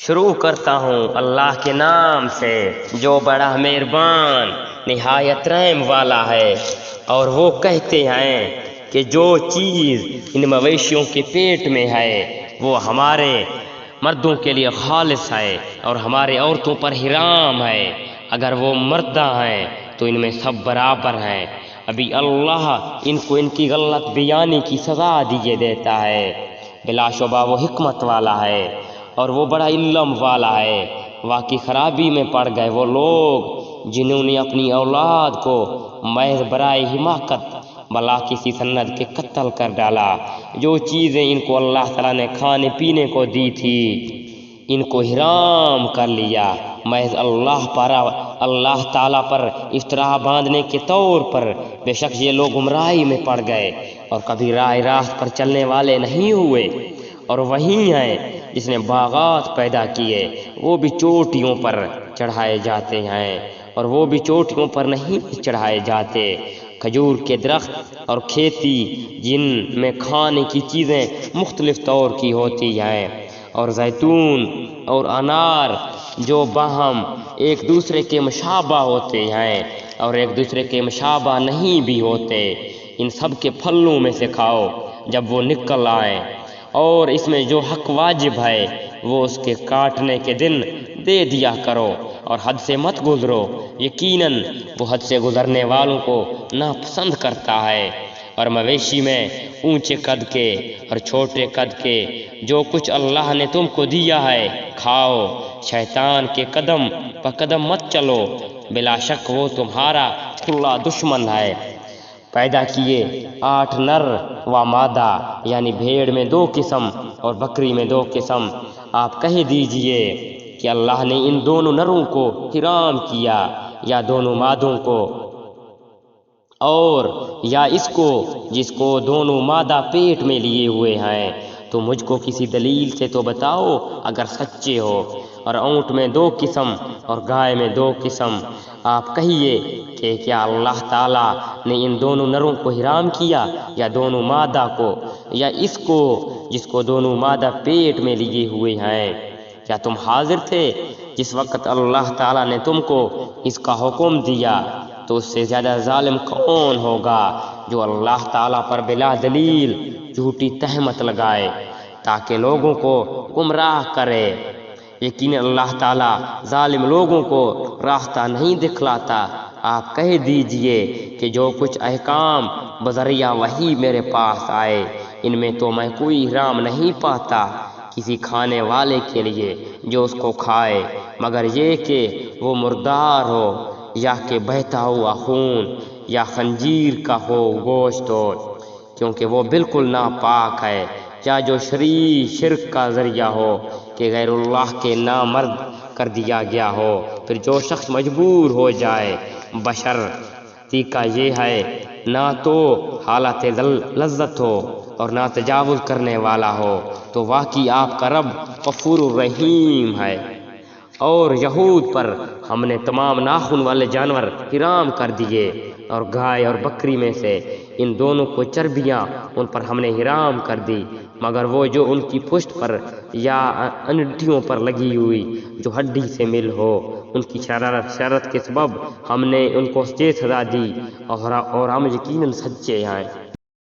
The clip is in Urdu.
شروع کرتا ہوں اللہ کے نام سے جو بڑا مہربان نہایت رحم والا ہے۔ اور وہ کہتے ہیں کہ جو چیز ان مویشیوں کے پیٹ میں ہے وہ ہمارے مردوں کے لیے خالص ہے اور ہمارے عورتوں پر حرام ہے، اگر وہ مردہ ہیں تو ان میں سب برابر ہیں۔ ابھی اللہ ان کو ان کی غلط بیانی کی سزا دیے دیتا ہے، بلا شبہ وہ حکمت والا ہے اور وہ بڑا علم والا ہے۔ واقعی خرابی میں پڑ گئے وہ لوگ جنہوں نے اپنی اولاد کو محض برائے حماقت بلا کسی سند کے قتل کر ڈالا۔ جو چیزیں ان کو اللہ تعالیٰ نے کھانے پینے کو دی تھی ان کو حرام کر لیا، محض اللہ تعالیٰ پر افطرا باندھنے کے طور پر۔ بے شک یہ لوگ گمراہی میں پڑ گئے اور کبھی راہ راست پر چلنے والے نہیں ہوئے۔ اور وہی ہے جس نے باغات پیدا کیے، وہ بھی چوٹیوں پر چڑھائے جاتے ہیں اور وہ بھی چوٹیوں پر نہیں چڑھائے جاتے۔ کھجور کے درخت اور کھیتی جن میں کھانے کی چیزیں مختلف طور کی ہوتی ہیں، اور زیتون اور انار جو باہم ایک دوسرے کے مشابہ ہوتے ہیں اور ایک دوسرے کے مشابہ نہیں بھی ہوتے، ان سب کے پھلوں میں سے کھاؤ جب وہ نکل آئیں، اور اس میں جو حق واجب ہے وہ اس کے کاٹنے کے دن دے دیا کرو، اور حد سے مت گزرو، یقیناً وہ حد سے گزرنے والوں کو ناپسند کرتا ہے۔ اور مویشی میں اونچے قد کے اور چھوٹے قد کے جو کچھ اللہ نے تم کو دیا ہے کھاؤ، شیطان کے قدم پہ قدم مت چلو، بلا شک وہ تمہارا کھلا دشمن ہے۔ پیدا کیے 8 نر و مادہ، یعنی بھیڑ میں 2 قسم اور بکری میں 2 قسم۔ آپ کہہ دیجئے کہ اللہ نے ان دونوں نروں کو حرام کیا یا دونوں مادوں کو، اور یا اس کو جس کو دونوں مادہ پیٹ میں لیے ہوئے ہیں، تو مجھ کو کسی دلیل سے تو بتاؤ اگر سچے ہو۔ اور اونٹ میں 2 قسم اور گائے میں 2 قسم۔ آپ کہیے کہ کیا اللہ تعالیٰ نے ان دونوں نروں کو حرام کیا یا دونوں مادہ کو، یا اس کو جس کو دونوں مادہ پیٹ میں لیے ہوئے ہیں؟ کیا تم حاضر تھے جس وقت اللہ تعالیٰ نے تم کو اس کا حکم دیا؟ تو اس سے زیادہ ظالم کون ہوگا جو اللہ تعالیٰ پر بلا دلیل جھوٹی تہمت لگائے تاکہ لوگوں کو گمراہ کرے۔ یقین اللہ تعالیٰ ظالم لوگوں کو راستہ نہیں دکھلاتا۔ آپ کہہ دیجئے کہ جو کچھ احکام بذریعہ وحی میرے پاس آئے ان میں تو میں کوئی حرام نہیں پاتا کسی کھانے والے کے لیے جو اس کو کھائے، مگر یہ کہ وہ مردار ہو، یا کہ بہتا ہوا خون یا خنزیر کا ہو گوشت ہو، کیونکہ وہ بالکل ناپاک ہے، یا جو شرک کا ذریعہ ہو کہ غیر اللہ کے نامرد کر دیا گیا ہو۔ پھر جو شخص مجبور ہو جائے، بشرطیکہ کا یہ ہے نہ تو حالت لذت ہو اور نہ تجاوز کرنے والا ہو، تو واقعی آپ کا رب غفور الرحیم ہے۔ اور یہود پر ہم نے تمام ناخن والے جانور حرام کر دیے، اور گائے اور بکری میں سے ان دونوں کو چربیاں ان پر ہم نے حرام کر دی، مگر وہ جو ان کی پشت پر یا انگوٹھیوں پر لگی ہوئی جو ہڈی سے مل ہو، ان کی شرارت کے سبب ہم نے ان کو یہ سزا دی، اور ہم یقیناً سچے ہیں۔